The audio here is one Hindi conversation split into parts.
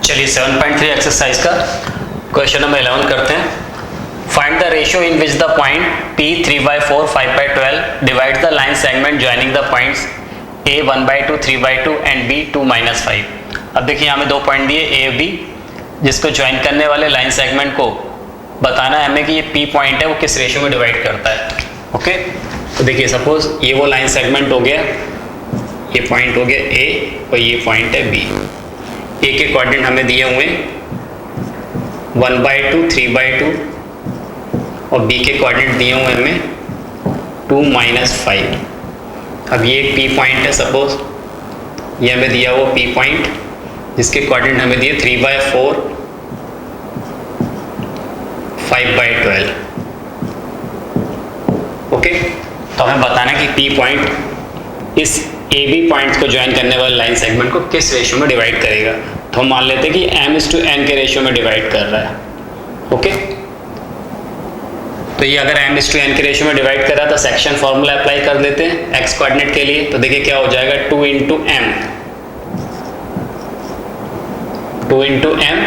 चलिए 7.3 एक्सरसाइज का क्वेश्चन नंबर 11 करते हैं। Find the ratio in which the point P 3/4 5/12 divides the line segment joining the points A 1/2 3/2 and B 2-5। अब देखिए यहाँ में दो पॉइंट दिए A B, जिसको ज्वाइन करने वाले लाइन सेगमेंट को बताना है हमें कि ये P पॉइंट है वो किस रेशियो में डिवाइड करता है। ओके, तो देखिए सपोज ये वो लाइन सेगमेंट हो गया, ये पॉइंट हो गया A और ये पॉइंट है B। A के कोऑर्डिनेट हमें दिए हुए 1/2 3/2 और B के कोऑर्डिनेट दिए हुए हमें 2-5। अब ये एक P पॉइंट है, सपोज ये हमें दिया हुआ P पॉइंट जिसके कोऑर्डिनेट हमें दिए 3/4 5/12। ओके, तो हमें बताना है कि P पॉइंट इस AB पॉइंट्स को ज्वाइन करने वाले लाइन सेगमेंट को किस रेशियो में डिवाइड करेगा। तो हम मान लेते हैं कि m/n के रेशियो में डिवाइड कर रहा है। ओके, तो ये अगर m/n के रेशियो में डिवाइड कर रहा है तो सेक्शन फॉर्मूला अप्लाई कर देते हैं x कोऑर्डिनेट के लिए। तो देखिए क्या हो जाएगा, 2 into m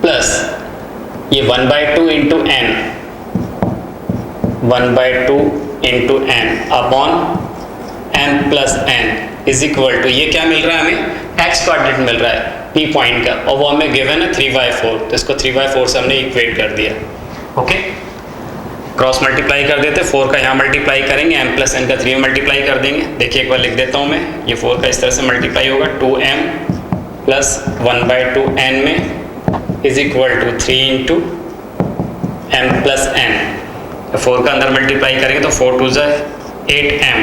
प्लस ये 1/2 into n 1/2 into n upon m plus n is equal to, ये क्या मिल रहा है हमें, x कोऑर्डिनेट मिल रहा है P पॉइंट का और वो हमें गिवन है 3/4, तो इसको 3/4 से हमने इक्वेट कर दिया। ओके, क्रॉस मल्टीप्लाई कर देते, 4 का यहाँ मल्टीप्लाई करेंगे, m प्लस n का 3 में मल्टीप्लाई कर देंगे। देखिए एक बार लिख देता हूँ मैं, ये 4 का इस तरह से मल्टीप्लाई होगा 2m प्लस 1/2 n में is equal to 3 into m plus n। 4 का अंदर मल्टीप्लाई करेंगे तो 4 2 8m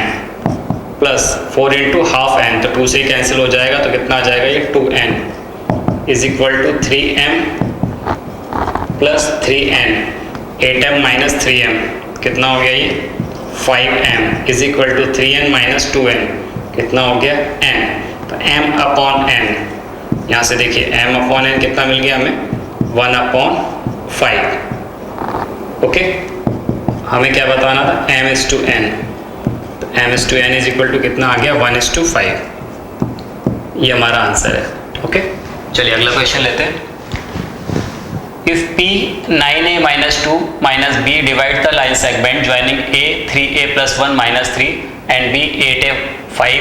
plus 4 into half n, तो 2 से ही कैंसिल हो जाएगा, तो कितना आ जाएगा ये 2n is equal to 3m plus 3n 8m minus 3m कितना हो गया ये 5m is equal to 3n minus 2n कितना हो गया n। तो m अपॉन n, यहाँ से देखिए m अपॉन n कितना मिल गया हमें 1/5। ओके, हमें क्या बताना था m/n, तो m/n इज इक्वल टू कितना आ गया 1/5। ये हमारा आंसर है। ओके, चलिए अगला क्वेश्चन लेते हैं। If P 9a-2 - B divide the line segment joining A 3a+1-3 and B 8a5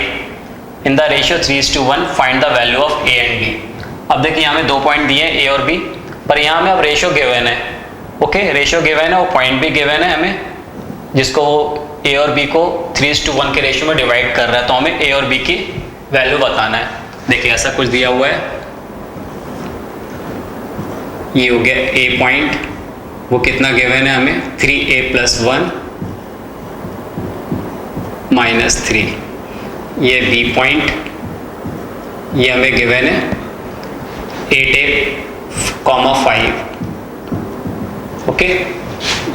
in the ratio 3:1 find the value of A and B। अब देखिए यहाँ में दो पॉइंट दिए हैं A और B, पर यहाँ में अब रेशियो गिवन है। ओके, रेशियो गिवन है, वो पॉइंट भी गिवन है हमें, जिसको A और B को 3:1 के रेशियो में डिवाइड कर रहा है। तो हमें A और B की वैल्यू बताना है। देखिए ऐसा कुछ दिया हुआ है, ये हो गया A पॉइंट, वो कितना गिवन है हमें 3a+1 - 3। ये B पॉइंट, ये हमें गिवन है 8a, 5। ओके,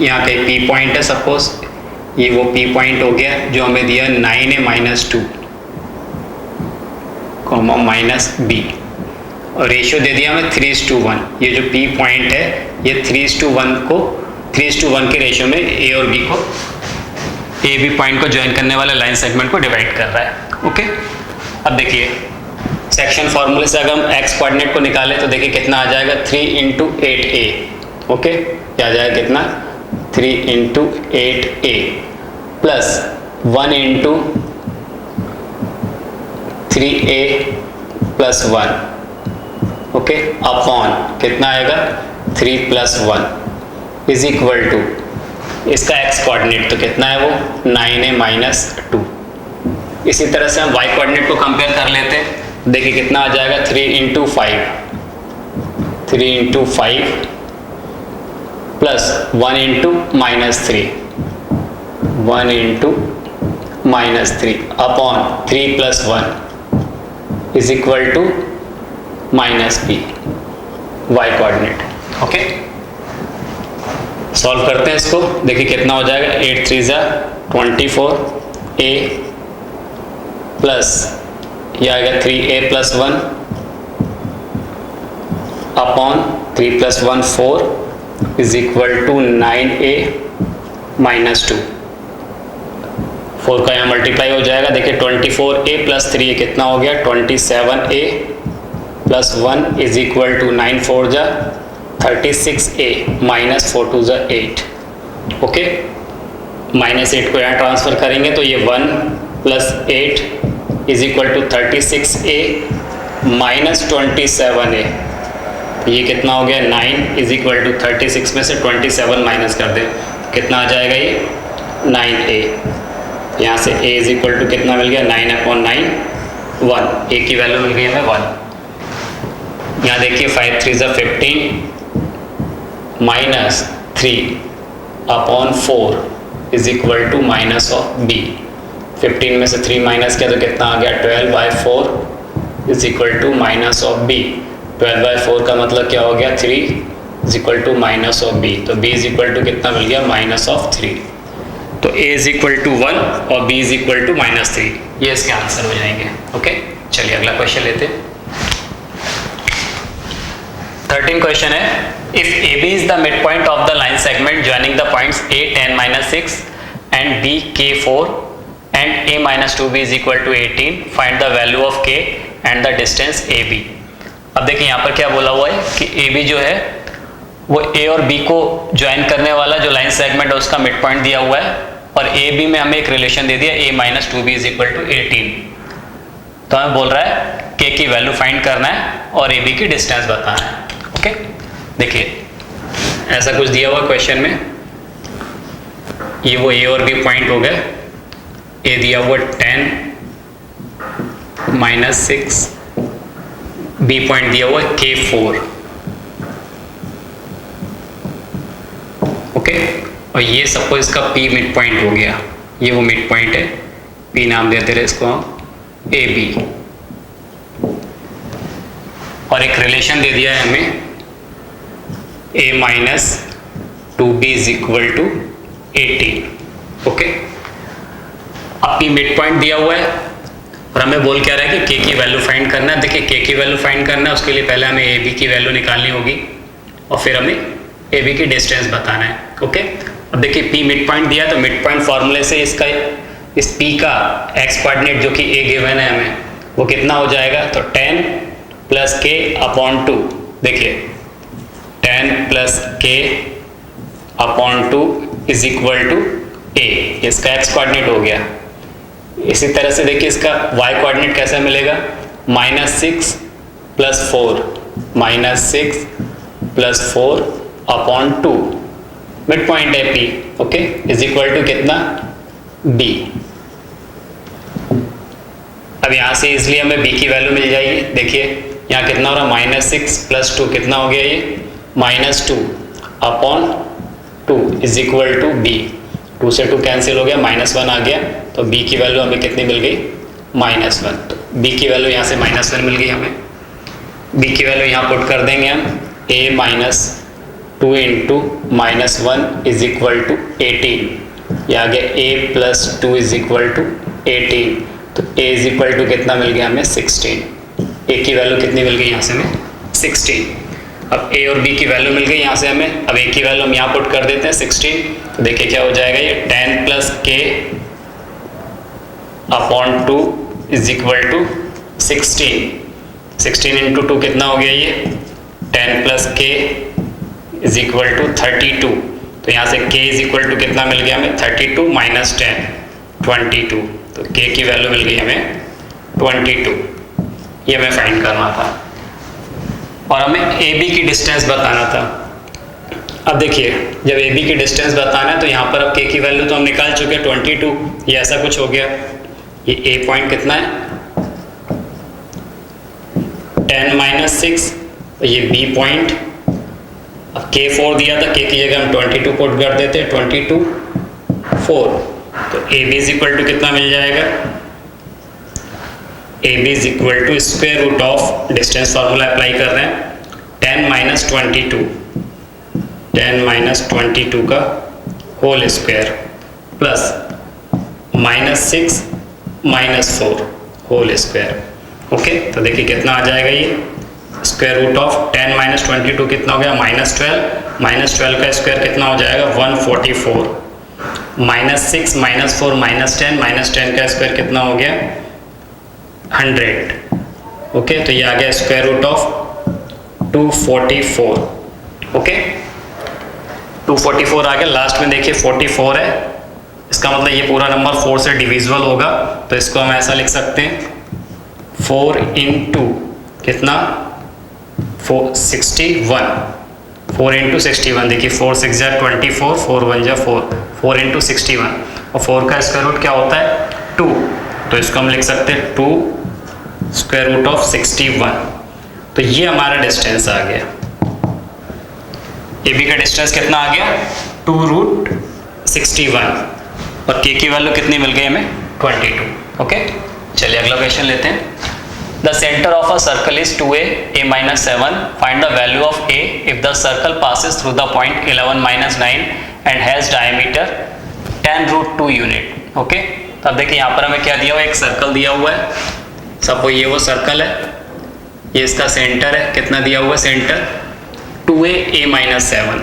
यहाँ पे P पॉइंट है, सपोज ये वो P पॉइंट हो गया जो हमें दिया 9a-2 -B और रेशियो दे दिया हमें 3:1। ये जो P पॉइंट है ये 3:1 के रेशियो में A और B को A B पॉइंट को ज्वाइन करने वाले लाइन सेगमेंट को डिवाइड कर रहा है। ओके, अब देखिए सेक्शन फॉर्मूले से अगर हम x कोऑर्डिनेट को निकाले तो देखिए कितना आ जाएगा 3 into 8a। ओके, क्या आ जाएगा कितना 3 into 8a plus 1 into 3a plus 1। Okay, upon कितना आएगा 3 + 1 इज इक्वल टू इसका x कोऑर्डिनेट तो कितना है वो 9a-2। इसी तरह से हम y कोऑर्डिनेट को कंपेयर कर लेते हैं। देखिए कितना आ जाएगा 3 into 5 plus 1 into -3 1 into -3 upon 3 + 1 is equal to -b y coordinate. Okay, solve करते हैं इसको। देखिए कितना हो जाएगा 8 3 24 a प्लस ये आएगा 3a+1 upon 3 + 1 4 is equal to 9a -2। 4 का यहाँ मल्टीप्लाई हो जाएगा। देखिए 24a + 3 कितना हो गया 27a plus 1 is equal to 9 4 जा 36a माइनस 4 2 जा 8। ओके, माइनस 8 को यहाँ ट्रांसफर करेंगे तो ये 1 plus 8 is equal to 36a minus 27a। ये कितना हो गया 9 इज इक्वल टू 36 में से 27 माइनस कर दें, कितना आ जाएगा ये 9a। यहाँ से a इज इक्वल टू कितना मिल गया 9/9 1, a की वैल्यू मिल गई हमें 1। यहाँ देखिए 5 3 ज़ा 15 minus 3/4 is equal to minus of b। 15 में से 3 माइनस किया तो कितना आ गया 12/4 is equal to minus of b। 12/4 का मतलब क्या हो गया 3 is equal to minus of b, तो b इज इक्वल टू कितना मिल गया माइनस ऑफ 3। तो a इज इक्वल टू 1 और b is equal to minus 3, ये इसके आंसर हो जाएंगे। ओके, चलिए अगला क्वेश्चन लेते हैं। 13 क्वेश्चन है, if AB is the midpoint of the line segment joining the points A 10-6 and B K 4 and A-2B is equal to 18, find the value of K and the distance AB। अब देखिए यहाँ पर क्या बोला हुआ है कि AB जो है वो A और B को ज्वाइन करने वाला जो लाइन सेगमेंट है उसका मिड पॉइंट दिया हुआ है, और AB में हमें एक रिलेशन दे दिया A-2B इज इक्वल टू 18। तो हमें बोल रहा है K की वैल्यू फाइंड करना है और AB की डिस्टेंस बताना है। ओके, देखिए ऐसा कुछ दिया हुआ क्वेश्चन में, ये वो A और B पॉइंट हो गए। A दिया हुआ 10-6, B पॉइंट दिया हुआ K4। ओके, और ये सपोज इसका P मिड पॉइंट हो गया, ये वो मिड पॉइंट है, P नाम देते रहे इसको हम AB, और एक रिलेशन दे दिया है हमें A-2B is equal to 18। Okay, अब P मिड पॉइंट दिया हुआ है और हमें बोल क्या रहा है कि K की वैल्यू फाइंड करना है। देखिए K की वैल्यू फाइंड करना है, उसके लिए पहले हमें AB की वैल्यू निकालनी होगी और फिर हमें AB की डिस्टेंस बताना है। ओके, अब देखिए P मिड पॉइंट दिया तो मिड पॉइंट फॉर्मूले से इसका इस P का x कोऑर्डिनेट जो कि A गिवन है हमें, वो कितना हो जाएगा, तो 10 प्लस K/2। देखिए 10 plus K/2 is equal to A, इसका x कोऑर्डिनेट हो गया। इसी तरह से देखिए इसका y कोऑर्डिनेट कैसा मिलेगा, -6 प्लस 4, -6 प्लस 4/2 मिड पॉइंट है P। Okay, is equal to कितना B। अब यहाँ से इसलिए हमें B की वैल्यू मिल जाएगी। देखिए यहाँ कितना हो रहा है, -6 प्लस 2 कितना हो गया ये -2/2 इज इक्वल टू B। 2 से 2 कैंसिल हो गया, -1 आ गया, तो B की वैल्यू हमें कितनी मिल गई -1। तो B की वैल्यू यहाँ से -1 मिल गई हमें। B की वैल्यू यहाँ पुट कर देंगे हम, A-2 into -1 is equal to 18। ये आ गया A+2 इज इक्वल टू 18, तो A इज इक्वल टू कितना मिल गया हमें 16। A की वैल्यू कितनी मिल गई यहाँ से हमें 16। अब A और B की वैल्यू मिल गई यहाँ से हमें, अब A की वैल्यू हम यहाँ पुट कर देते हैं 16। तो देखिए क्या हो जाएगा, ये 10 plus K/2 is equal to 16। 16 into 2 कितना हो गया, ये 10 plus K is equal to 32। तो यहाँ से K इज इक्वल टू कितना मिल गया हमें 32 माइनस 10 22। तो K की वैल्यू मिल गई हमें 22। ये हमें फाइंड करना था और हमें AB की डिस्टेंस बताना था। अब देखिए जब AB की डिस्टेंस बताना है तो यहाँ पर अब K की वैल्यू तो हम निकाल चुके हैं 22, ये ऐसा कुछ हो गया। ये A पॉइंट कितना है 10-6, ये B पॉइंट, अब K4 दिया था, K की जगह हम 22 पुट कर देते हैं, 22 4। तो AB इज इक्वल टू कितना मिल जाएगा, AB is equal to square root of, distance formula apply कर रहे हैं, 10 - 22 का whole square plus -6 - 4 whole square. Okay, तो देखिए कितना आ जाएगा, ये स्क्वायर रूट ऑफ 10 - 22 कितना हो गया -12, -12 का स्क्वायर कितना हो जाएगा 144, -6 - 4 -10 का स्क्वायर कितना हो गया 100, ओके, तो ये आ गया स्क्वायर रूट ऑफ 244। ओके, 244 आ गया। लास्ट में देखिए 44 है, इसका मतलब ये पूरा नंबर 4 से डिविजिबल होगा, तो इसको हम ऐसा लिख सकते हैं 4 इंटू कितना 61, 4 इंटू 61। देखिए 4 6 जा 24, 4 1 जा 4, 4 इंटू 61, और 4 का स्क्वायर रूट क्या होता है 2, तो इसको हम लिख सकते हैं 2 स्क्वायर रूट ऑफ 61। तो ये हमारा डिस्टेंस आ गया, ए बी का डिस्टेंस कितना आ गया 2 रूट 61, और के की वैल्यू कितनी मिल गई हमें 22। ओके, चलिए अगला क्वेश्चन लेते हैं। The centre of a circle is 2a, a minus 7. Find the value of a if the circle passes through the point 11 minus 9 and has diameter 10 root 2 unit. Okay, तो अब देखिए यहाँ पर हमें क्या दिया हुआ है, एक सर्कल दिया हुआ है। सपोज ये वो सर्कल है, ये इसका सेंटर है, कितना दिया हुआ है सेंटर 2a, a minus 7।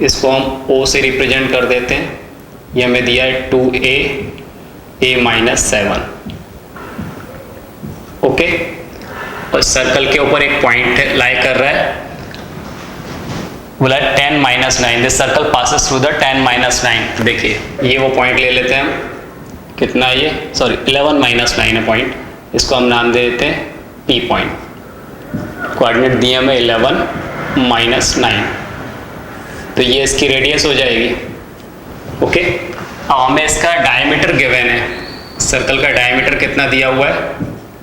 इसको हम o से रिप्रेजेंट कर देते हैं, ये हमें दिया है 2a, a minus 7। ओके, और सर्कल के ऊपर एक पॉइंट लाई कर रहा है, बोला 10 minus 9, this circle passes through the 10 minus 9। देखिए ये वो पॉइंट ले लेते हैं हम, कितना ये 11 minus 9 है पॉइंट, इसको हम नाम दे देते हैं P पॉइंट। कोऑर्डिनेट दिए हमें 11 minus 9, तो ये इसकी रेडियस हो जाएगी। ओके, अब हमें इसका डायमीटर गिवन है, सर्कल का डायमीटर कितना दिया हुआ है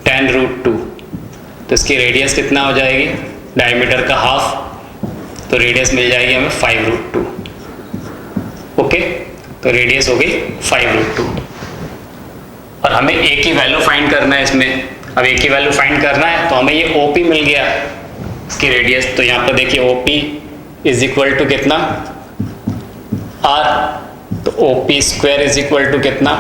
10 रूट 2, तो इसकी रेडियस कितना हो जाएगी डायमीटर का हाफ, तो रेडियस मिल जाएगी हमें 5 रूट 2। ओके, तो रेडियस हो गई 5 रूट 2, और हमें ए की वैल्यू फाइंड करना है इसमें। अब ए की वैल्यू फाइंड करना है तो हमें ये OP मिल गया इसकी रेडियस, तो यहाँ पर देखिए OP इज इक्वल टू कितना R, तो OP square is equal to कितना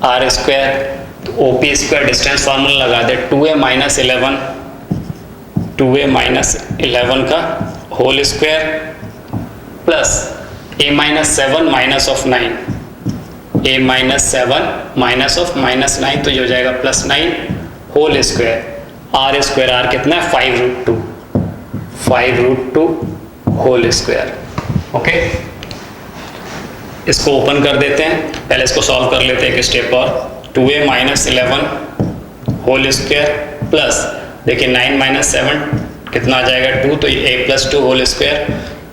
R स्क्वायर, तो OP स्क्वायर डिस्टेंस फार्मूला लगा दे 2a minus 11 का whole square plus a minus 7 minus of 9, a minus 7 minus of minus 9, तो ये हो जाएगा plus 9 whole square, R square, R कितना है 5 रूट 2 होल स्क्वायर। ओके, इसको ओपन कर देते हैं, पहले इसको सॉल्व कर लेते हैं एक स्टेप और। 2a minus 11 whole square plus देखिए 9 minus 7 कितना आ जाएगा 2, तो ये a plus 2 whole square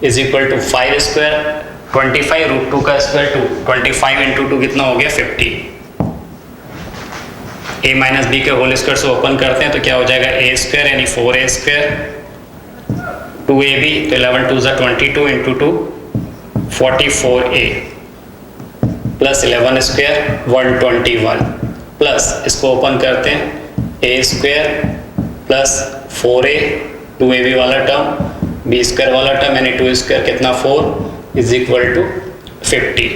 is equal to 5 square, 25 root 2 का स्क्वायर 2, 25 इंटू 2 कितना हो गया 50। a माइनस बी के होल स्क्वायर से ओपन करते हैं तो क्या हो जाएगा a स्क्वायर यानी 4a स्क्वायर, 2ab, तो 11 2 22 into 2 44a plus 11 square 121, plus इसको ओपन करते हैं a square plus 4a, 2ab वाला टर्म, b स्क्वायर वाला टर्म यानी 2 स्क्वायर कितना 4 is equal to 50,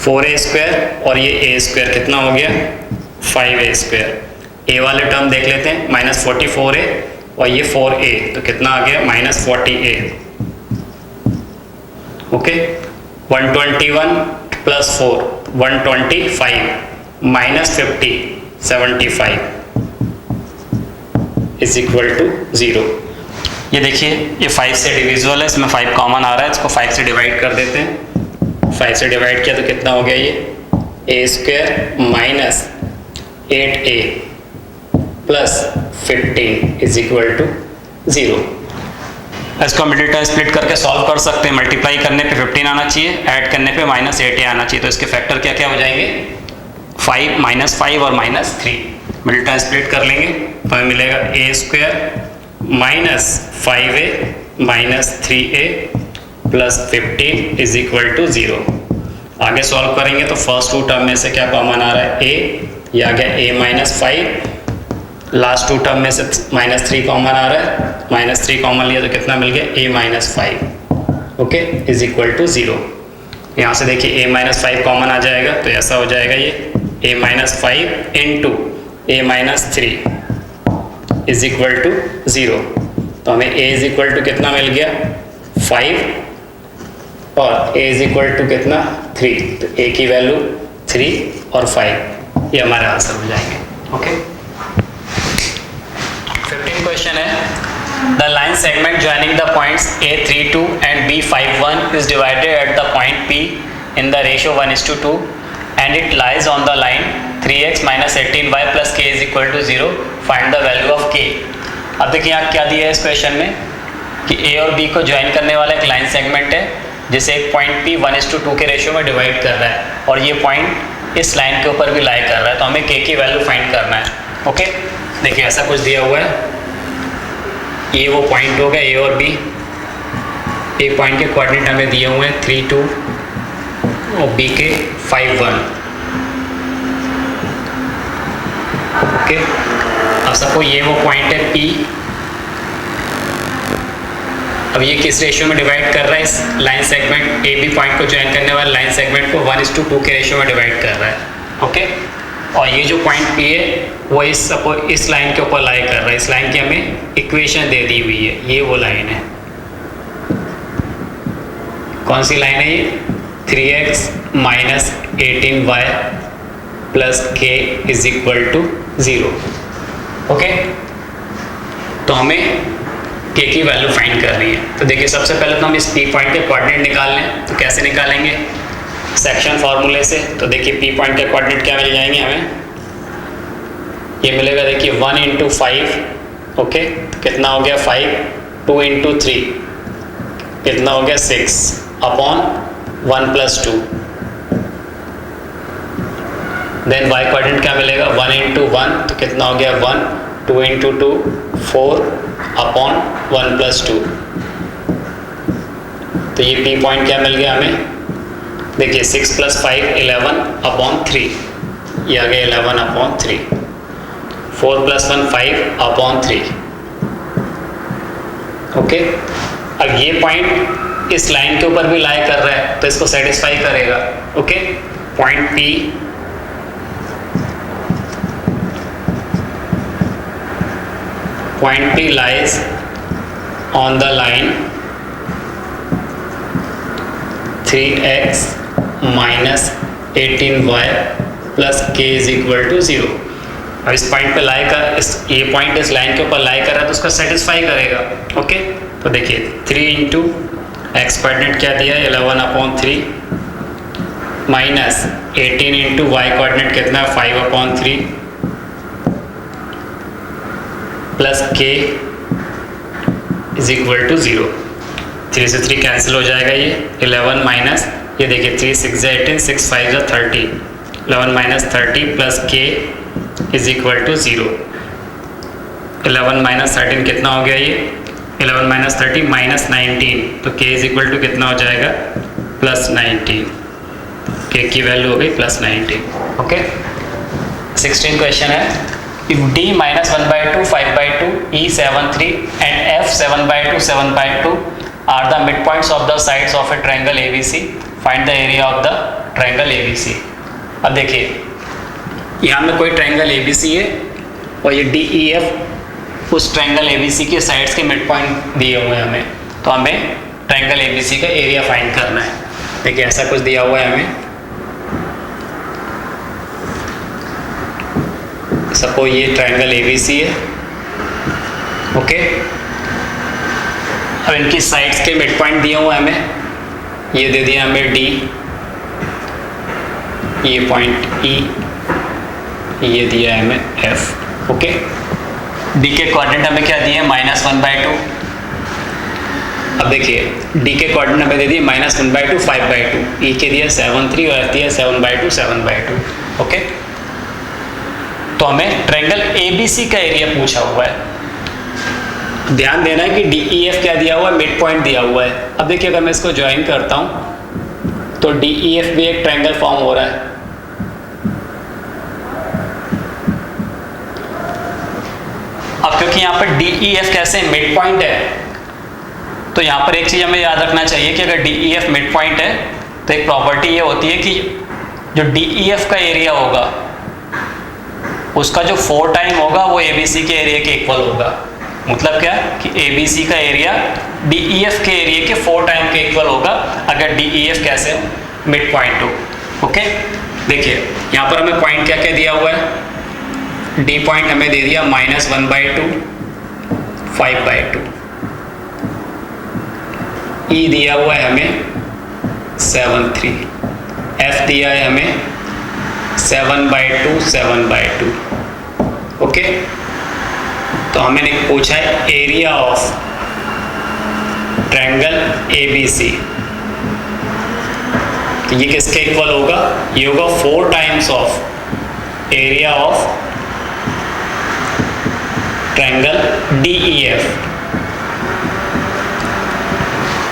4a square और ये a स्क्वायर कितना हो गया 5a स्क्वायर। a वाले टर्म देख लेते हैं -44a और ये 4a, तो कितना आ गया -40a। Okay, 121 plus 4 125 minus 50 75 is equal to 0। ये देखिए ये 5 से डिविजिबल है, इसमें 5 कॉमन आ रहा है, इसको 5 से डिवाइड कर देते हैं। 5 से डिवाइड किया तो कितना हो गया ये a square minus 8a plus 15 is equal to 0। इसको मिडिल टर्म स्प्लिट करके सॉल्व कर सकते हैं। मल्टीप्लाई करने पे 15 आना चाहिए, ऐड करने पे -8a आना चाहिए, तो इसके फैक्टर क्या क्या हो जाएंगे 5 -5 और -3। मिडिल टर्म स्प्लिट कर लेंगे तो हमें मिलेगा a square minus 5a minus 3a plus 15 is equal to 0। आगे सॉल्व करेंगे तो फर्स्ट 2 टर्म में से क्या कॉमन आ रहा है a, ये आ गया a माइनस 5, लास्ट 2 टर्म में से -3 कॉमन आ रहा है, -3 कॉमन लिया तो कितना मिल गया a minus 5, okay is equal to 0। यहाँ से देखिए a माइनस 5 कॉमन आ जाएगा तो ऐसा हो जाएगा ये a minus 5 into a minus 3 is equal to 0। तो हमें a इज इक्वल टू कितना मिल गया 5 और a इज इक्वल टू कितना 3, तो a की वैल्यू 3 और 5, ये हमारे आंसर हो जाएंगे। ओके क्वेश्चन है the line segment joining the points A32 and B51 is divided at the point P in the ratio 1:2 and it lies on the line 3x minus 18y plus k is equal to 0. Find the value of k. अब देखिए यहाँ क्या दिया है इस क्वेश्चन में कि A और B को ज्वाइन करने वाला एक लाइन सेगमेंट है जिसे एक पॉइंट P 1:2 के रेशियो में डिवाइड कर रहा है और ये पॉइंट इस लाइन के ऊपर भी लाई कर रहा है, तो हमें k की वैल्यू फाइंड करना है. ओके देखिए ऐसा कुछ दिया हुआ है, ये वो पॉइंट हो गया A और B. A पॉइंट के कोऑर्डिनेट हमें दिए हुए हैं 3, 2 और B के 5, 1. ओके अब सबको ये वो पॉइंट है P. अब ये किस रेशियो में डिवाइड कर रहा है, इस line segment A B point को ज्वाइन करने वाले लाइन सेगमेंट को 1:2 के रेशियो में डिवाइड कर रहा है. ओके और ये जो पॉइंट P है वो इस लाइन के ऊपर लाई कर रहा है. इस लाइन की हमें इक्वेशन दे दी हुई है, ये वो लाइन है. कौन सी लाइन है ये? 3x minus 18y plus k is equal to 0. Okay तो हमें k की वैल्यू फाइंड करनी है. तो देखिए सबसे पहले तो हम इस P पॉइंट के कोऑर्डिनेट निकाल लें. तो कैसे निकालेंगे? सेक्शन फॉर्मूले से. तो देखिए P पॉइंट के कोऑर्डिनेट क्या मिल जाएंगे हमें? ये मिलेगा देखिए 1 into 5. ओके तो कितना हो गया 5, 2 into 3 कितना हो गया 6 upon 1 plus 2. Then y coordinate क्या मिलेगा 1 into 1 तो कितना हो गया 1, 2 into 2 4 अपॉन 1 plus 2. तो ये P पॉइंट क्या मिल गया हमें? देखिए 6 plus 5 11 अपॉन 3. ये आ गया 11 अपॉन 3. 4 plus 1 5 upon 3. ओके अब ये पॉइंट इस लाइन के ऊपर भी लाई कर रहा है तो इसको सेटिस्फाई करेगा. Okay point P lies on the line 3x minus 18y plus k is equal to 0. अब इस पॉइंट पे लाई कर ये पॉइंट इस लाइन के ऊपर लाई कर रहा है तो उसको सेटिस्फाई करेगा. ओके तो देखिए 3 इंटू एक्स कोऑर्डिनेट क्या दिया है 11 upon 3 minus 18 into y coordinate कितना है 5 upon 3 plus k is equal to 0. 3 से 3 कैंसिल हो जाएगा. ये 11 माइनस ये देखिए 3 6 18 6 5 30 11 minus 30 plus k is equal to 0. 11 minus 13 कितना हो गया ये 11 माइनस 30 माइनस 19 तो k इज इक्वल टू कितना हो जाएगा प्लस 19. k की वैल्यू हो गई प्लस 19. ओके 16 क्वेश्चन है if d minus 1/2 5/2 e 7/3 and f 7/2 7/2 are the midpoints of the sides of a triangle ABC, find the area of the triangle ABC. अब देखिए यहाँ में कोई ट्रायंगल ABC है और ये DEF उस ट्रायंगल ABC के साइड्स के मिड पॉइंट दिए हुए हैं हमें. तो हमें ट्रायंगल ABC का एरिया फाइंड करना है. देखिए ऐसा कुछ दिया हुआ है हमें. सपोज ये ट्रायंगल ABC है. ओके अब इनकी साइड्स के मिड पॉइंट दिए हुए हैं हमें. ये दे दिया हमें D, ये पॉइंट E, ये दिया है हमें F. ओके D के कोऑर्डिनेट हमें क्या दिए -1/2. अब देखिए D के कोऑर्डिनेट हमें दे दिए -1/2 5/2. E के दिया 7 3 और F दिया 7/2 7/2. ओके तो हमें ट्रायंगल ABC का एरिया पूछा हुआ है. ध्यान देना है कि DEF क्या दिया हुआ है मिड पॉइंट दिया हुआ है. अब देखिए अगर मैं इसको ज्वाइन करता हूँ तो DEF भी एक ट्रायंगल फॉर्म हो रहा है. अब क्योंकि यहाँ पर DEF कैसे मिड पॉइंट है तो यहाँ पर एक चीज हमें याद रखना चाहिए कि अगर DEF मिड पॉइंट है तो एक प्रॉपर्टी ये होती है कि जो DEF का एरिया होगा उसका जो 4 टाइम होगा वो ABC के एरिया के इक्वल होगा. मतलब क्या कि ABC का एरिया DEF के एरिया के 4 टाइम के इक्वल होगा अगर DEF कैसे मिड पॉइंट हो. ओके देखिए यहाँ पर हमें पॉइंट क्या क्या दिया हुआ है. D पॉइंट हमें दे दिया -1/2 5/2। ई दिया हुआ है हमें 7/3, एफ दिया है हमें 7/2 7/2। ओके, तो हमने पूछा है एरिया ऑफ ट्रायंगल ABC, तो ये किसके इक्वल होगा? ये होगा 4 times of area of triangle DEF।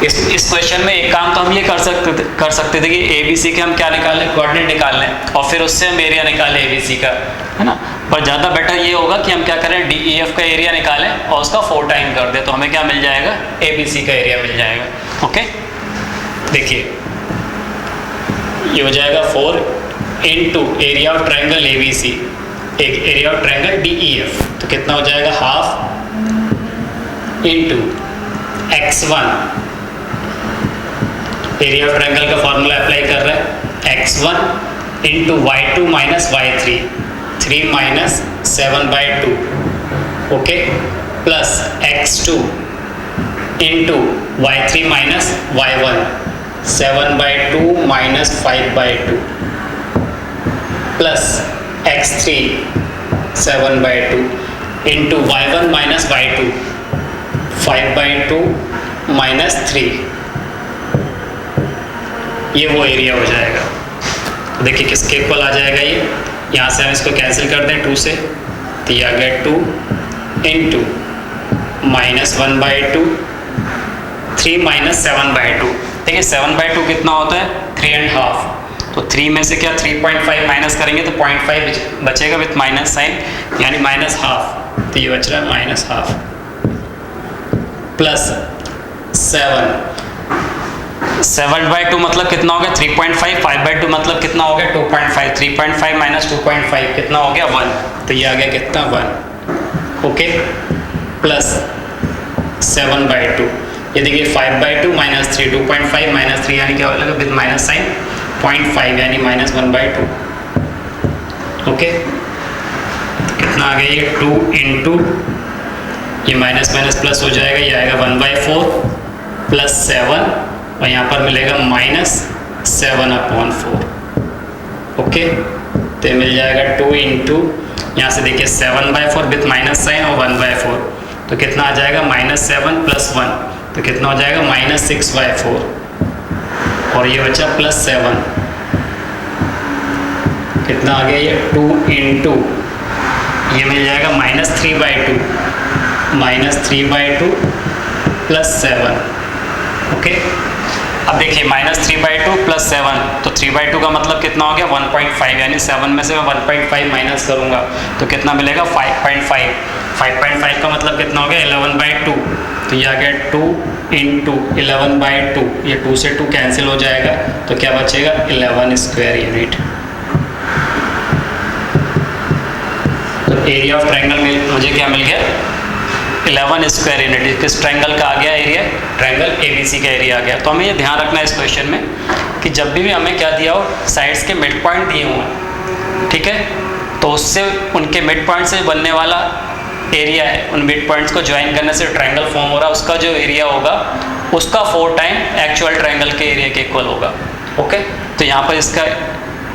इस क्वेश्चन में एक काम तो हम ये कर सकते थे कि ABC के हम क्या निकाल लें, कोऑर्डिनेट निकाल लें और फिर उससे हम एरिया निकालें ABC का, है ना। पर ज़्यादा बेटर ये होगा कि हम क्या करें, DEF का एरिया निकालें और उसका 4 टाइम कर दें, तो हमें क्या मिल जाएगा, ABC का एरिया मिल जाएगा। ओके, देखिए ये हो जाएगा 4 into area of triangle ABC, एक एरिया ऑफ ट्रायंगल DEF, तो कितना हो जाएगा, half into x1, area of triangle का फॉर्मूला अप्लाई कर रहे हैं, x1 into y2 minus y3, 3 minus 7/2, okay, plus x2 into y3 minus y1, 7/2 minus 5/2, plus x3 7/2 into y1 minus y2, 5/2 minus 3, ये वो एरिया हो जाएगा। तो देखिए किसके इक्वल आ जाएगा ये, यहाँ से हम इसको कैंसिल कर दें 2 से, तो ये आ गया 2 इंटू माइनस 1/2, 3 माइनस 7/2। देखिए 7/2 कितना होता है, 3.5, तो 3 में से क्या 3.5 माइनस करेंगे तो 0.5 बचेगा विथ माइनस साइन, यानी माइनस हाफ, तो ये बच रहा है माइनस हाफ, प्लस 7/2 मतलब कितना हो गया 3.5, 5/2 मतलब कितना हो गया 2.5, 3.5 माइनस 2.5 कितना हो गया 1, तो ये आ गया कितना 1, ओके, प्लस 7/2, ये देखिए 5/2 माइनस 3, 2.5 माइनस 3 यानी क्या हो जाएगा विद माइनस साइन 0.5 यानी माइनस 1/2, ओके, कितना आ गया ये 2 इंटू ये माइनस माइनस प्लस हो जाएगा, ये आएगा 1/4 प्लस 7 और यहाँ पर मिलेगा माइनस 7/4, ओके, तो मिल जाएगा 2 इंटू यहाँ से देखिए 7/4 विथ माइनस साइन और 1/4, तो कितना आ जाएगा माइनस 7 प्लस 1, तो कितना हो जाएगा माइनस 6/4 और ये बचा प्लस 7, कितना आ गया ये 2 इंटू ये मिल जाएगा माइनस 3/2, माइनस 3/2 प्लस 7, ओके। अब देखिए माइनस 3/2 प्लस 7, तो 3/2 का मतलब कितना हो गया 1.5, यानी 7 में से मैं 1.5 माइनस करूंगा तो कितना मिलेगा 5.5, 5.5 का मतलब कितना हो गया 11/2, तो ये आ गया 2 इंटू 11/2, ये 2 से 2 कैंसिल हो जाएगा, तो क्या बचेगा 11 स्क्वायर यूनिट। तो एरिया ऑफ ट्रायंगल में मुझे क्या मिल गया 11 स्क्वायर यूनिट, किस ट्रायंगल का आ गया एरिया, ट्रायंगल ABC का एरिया आ गया। तो हमें ये ध्यान रखना है इस क्वेश्चन में कि जब भी हमें क्या दिया हो, साइड्स के मिड पॉइंट दिए हुए, ठीक है, तो उससे उनके मिड पॉइंट से बनने वाला एरिया है, उन मिड पॉइंट्स को ज्वाइन करने से ट्रायंगल फॉर्म हो रहा है, उसका जो एरिया होगा उसका 4 टाइम एक्चुअल ट्रायंगल के एरिया के इक्वल होगा, ओके। तो यहाँ पर इसका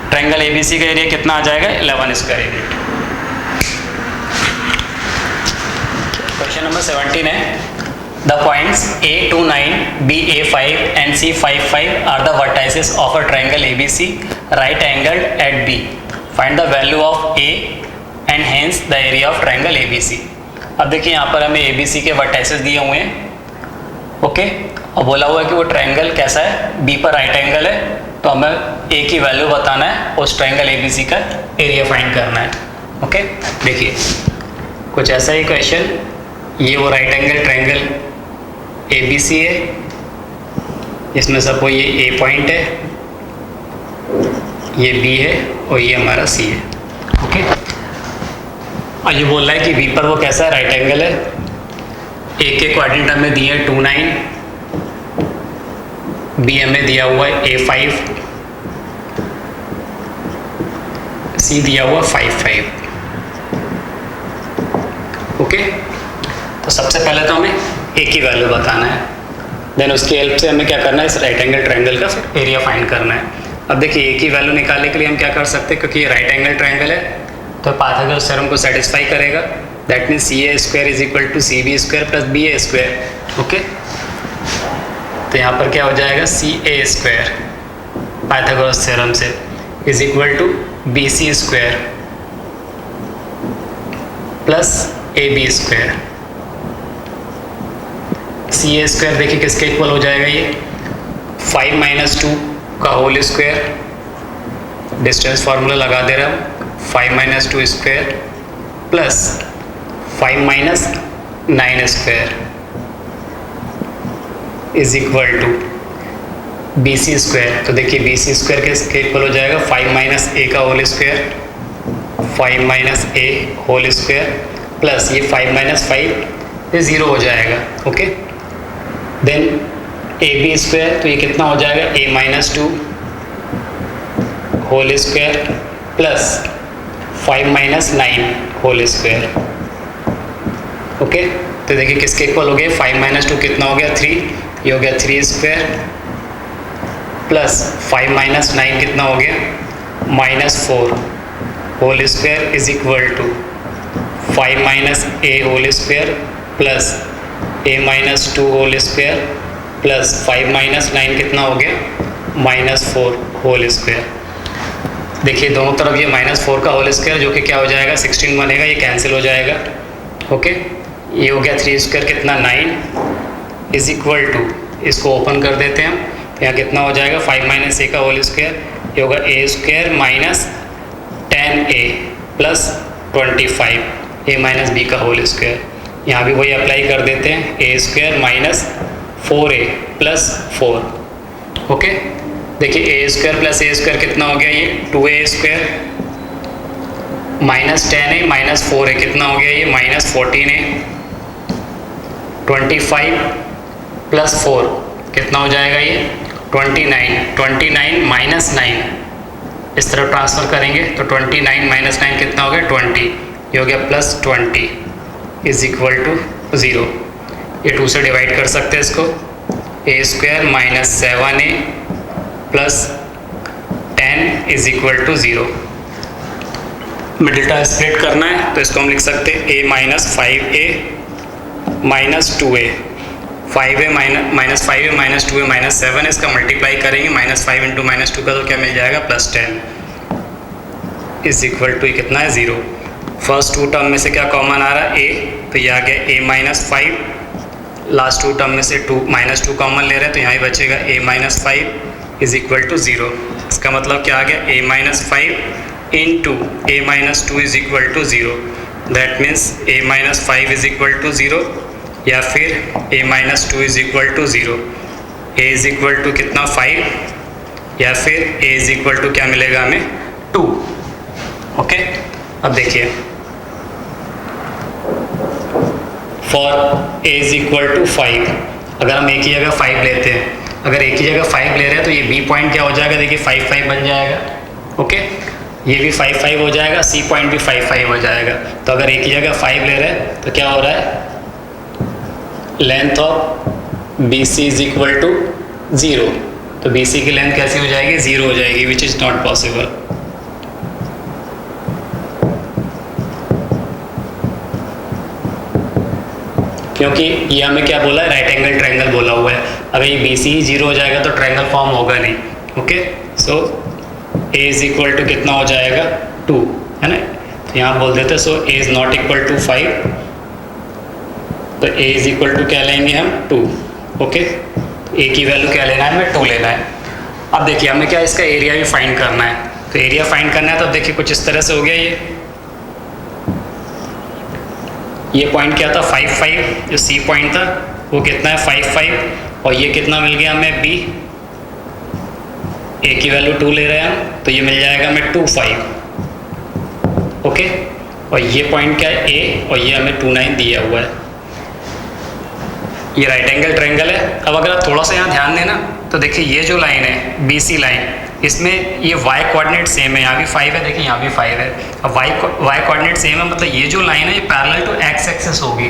ट्रायंगल ABC का एरिया कितना आ जाएगा 11 स्क्वायर यूनिट। क्वेश्चन नंबर 17 है, the points A29, BA5 and C55 are the vertices of a triangle ABC right angled at B. Find the value of A and hence the area of triangle ABC. अब देखिए यहाँ पर हमें ABC के वर्टाइसेस दिए हुए हैं, ओके, और बोला हुआ है कि वो ट्रायंगल कैसा है, B पर राइट एंगल है, तो हमें A की वैल्यू बताना है, उस ट्रायंगल ABC का एरिया फाइंड करना है, ओके। देखिए कुछ ऐसा ही क्वेश्चन, ये वो राइट एंगल ट्रायंगल ABC है, इसमें सबको ये A पॉइंट है, ये B है और ये हमारा C है, ओके। और ये बोल रहा है कि B पर वो कैसा है, राइट एंगल है, A के कोऑर्डिनेट हमें दिए हैं 29, B हमें दिया हुआ है A5, C दिया हुआ 55, ओके। तो सबसे पहले तो हमें ए की वैल्यू बताना है, देन उसकी हेल्प से हमें क्या करना है, इस राइट एंगल ट्रायंगल का फिर एरिया फाइंड करना है। अब देखिए ए की वैल्यू निकालने के लिए हम क्या कर सकते हैं, क्योंकि ये राइट एंगल ट्रायंगल है तो पाइथागोरस थ्योरम को सेटिस्फाई करेगा। That means C A square is equal to C B square plus B A square. Okay, तो यहाँ पर क्या हो जाएगा, C A square Pythagoras theorem से is equal to B C square plus A B square. C A square देखिए किसके इक्वल हो जाएगा, ये 5 माइनस 2 का होल स्क्वायर, डिस्टेंस फार्मूला लगा दे रहा हूँ, 5 minus 2 square plus 5 minus 9 square is equal to B C square. तो देखिए बी सी स्क्वायर किसके इक्वल हो जाएगा, 5 माइनस ए का होल स्क्वायर, 5 माइनस ए होल स्क्वायर प्लस ये 5 माइनस 5 ये 0 हो जाएगा। Okay, then A B square, तो ये कितना हो जाएगा, a minus 2 whole square plus 5 minus 9 whole square. Okay, तो देखिए किसके इक्वल हो गए, 5 माइनस 2 कितना हो गया, 3, ये हो गया 3 स्क्वायर प्लस 5 माइनस 9 कितना हो गया, minus 4 whole square is equal to 5 minus A whole square plus A minus 2 whole square plus 5 minus 9 कितना हो गया, माइनस 4 होल स्क्वायर। देखिए दोनों तरफ ये माइनस 4 का होल स्क्वायर जो कि क्या हो जाएगा, 16 बनेगा, ये कैंसिल हो जाएगा। ओके, ये हो गया 3 स्क्वायर कितना, 9 इज इक्वल टू, इसको ओपन कर देते हैं हम, तो यहाँ कितना हो जाएगा, 5 माइनस ए का होल स्क्वायर, ये होगा a square minus 10a plus 25 a minus b का होल स्क्वायर। यहाँ भी वही अप्लाई कर देते हैं, a square minus 4a plus 4। Okay, देखिए a square plus a square कितना हो गया, ये 2a square minus 10a minus 4a कितना हो गया, ये माइनस 14a, 25 प्लस 4 कितना हो जाएगा, ये 29 माइनस 9 इस तरफ ट्रांसफ़र करेंगे तो 29 माइनस 9 कितना हो गया, 20, ये हो गया प्लस 20 इज इक्वल टू 0। ये 2 से डिवाइड कर सकते हैं इसको, a square minus 7a plus 10 is equal to 0। Middle term split करना है तो इसको हम लिख सकते हैं a minus 5a minus 2a, 5a minus 5a minus 2a minus 7, इसका मल्टीप्लाई करेंगे, माइनस 5 इंटू माइनस 2 का तो क्या मिल जाएगा, प्लस 10 इज इक्वल टू कितना है, 0। फर्स्ट 2 टर्म में से क्या कॉमन आ रहा है, a, तो ये आ गया a माइनस 5, लास्ट 2 टर्म में से माइनस 2 कॉमन ले रहे हैं तो यहाँ बचेगा a minus 5 is equal to 0। इसका मतलब क्या आ गया, a minus 5 into a minus 2 is equal to 0। That means a minus 5 is equal to 0 या फिर a minus 2 is equal to 0। a is equal to कितना, 5, या फिर a इज इक्वल टू क्या मिलेगा हमें, 2। ओके, अब देखिए for a is equal to 5, अगर हम a की जगह 5 लेते हैं, अगर a की जगह 5 ले रहे हैं तो ये b पॉइंट क्या हो जाएगा, देखिए 5 5 बन जाएगा। ओके, ये भी 5 5 हो जाएगा, c पॉइंट भी 5 5 हो जाएगा। तो अगर a की जगह 5 ले रहे हैं तो क्या हो रहा है, length of BC is equal to 0, तो BC की लेंथ कैसी हो जाएगी, 0 हो जाएगी, विच इज नॉट पॉसिबल। क्योंकि ये हमें क्या बोला है, राइट एंगल ट्रायंगल बोला हुआ है, अगर ये BC ही 0 हो जाएगा तो ट्रायंगल फॉर्म होगा नहीं। Okay, so A is equal to कितना हो जाएगा, 2, है ना, तो यहाँ बोल देते so A is not equal to 5, तो A इज इक्वल टू क्या लेंगे हम, 2। ओके, A की वैल्यू क्या लेना है, हमें 2 लेना है। अब देखिए हमें क्या इसका एरिया भी फाइंड करना है, तो एरिया फाइंड करना है तो देखिए कुछ इस तरह से हो गया। ये पॉइंट क्या था, 5 5, जो C पॉइंट था वो कितना है, 5 5, और ये कितना मिल गया हमें, B, A की वैल्यू 2 ले रहे हैं हम, तो ये मिल जाएगा हमें 2 5। ओके, और ये पॉइंट क्या है, A, और ये हमें 2 9 दिया हुआ है। ये राइट एंगल ट्रायंगल है। अब अगर आप थोड़ा सा यहाँ ध्यान देना तो देखिए ये जो लाइन है BC लाइन, इसमें ये y कोऑर्डिनेट सेम है, यहाँ भी 5 है, देखिए यहाँ भी 5 है। अब y कोऑर्डिनेट सेम है, मतलब ये जो लाइन है ये पैरेलल टू x एक्सिस होगी।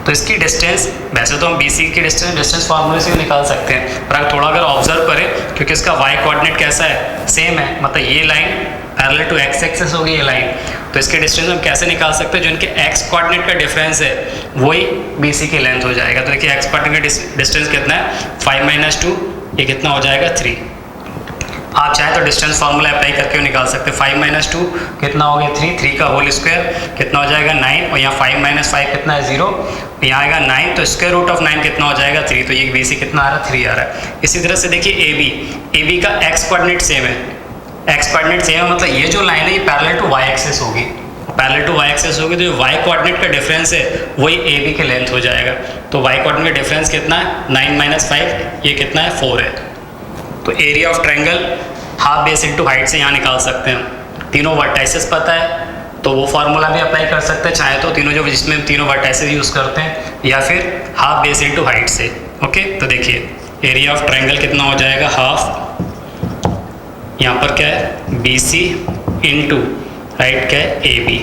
तो इसकी डिस्टेंस, वैसे तो हम BC की डिस्टेंस फार्मूले से निकाल सकते हैं, पर थोड़ा अगर ऑब्जर्व करें, क्योंकि इसका y कोऑर्डिनेट कैसा है, सेम है, मतलब ये line parallel to x axis होगी ये लाइन, तो इसके डिस्टेंस हम कैसे निकाल सकते हैं, जो इनके x कोऑर्डिनेट का डिफरेंस है वही BC की लेंथ हो जाएगा। तो देखिए x कोऑर्डिनेट का डिस्टेंस कितना है, 5 - 2, ये कितना हो जाएगा 3। आप चाहे तो डिस्टेंस फार्मूला अप्लाई करके निकाल सकते हैं। 5 - 2 कितना हो गया 3, 3 का होल स्क्वायर कितना हो जाएगा 9, और यहाँ 5 - 5 कितना है 0, यहाँ आएगा 9, तो स्क्वायर रूट ऑफ 9 कितना हो जाएगा 3, तो ये BC कितना आ रहा है 3 आ रहा है। इसी तरह से देखिए AB का x कोऑर्डिनेट सेम है, x कोऑर्डिनेट सेम है, मतलब ये जो लाइन है ये पैरेलल टू y एक्सिस होगी, पैरेलल टू y एक्सिस होगी, तो जो y कोऑर्डिनेट का डिफरेंस है वही AB की लेंथ हो जाएगा। तो y कोऑर्डिनेट का डिफरेंस कितना है 9 - 5, ये कितना है 4 है। तो area of triangle half base into height से यहाँ निकाल सकते हैं। तीनों वर्टाइसेस पता है तो वो फार्मूला भी अप्लाई कर सकते हैं, चाहे तो तीनों जो जिसमें हम तीनों वर्टाइसेस यूज़ करते हैं, या फिर हाफ बेस इंटू हाइट से। ओके, तो देखिए एरिया ऑफ ट्रायंगल कितना हो जाएगा, हाफ, यहाँ पर क्या है BC इंटू हाइट क्या है AB,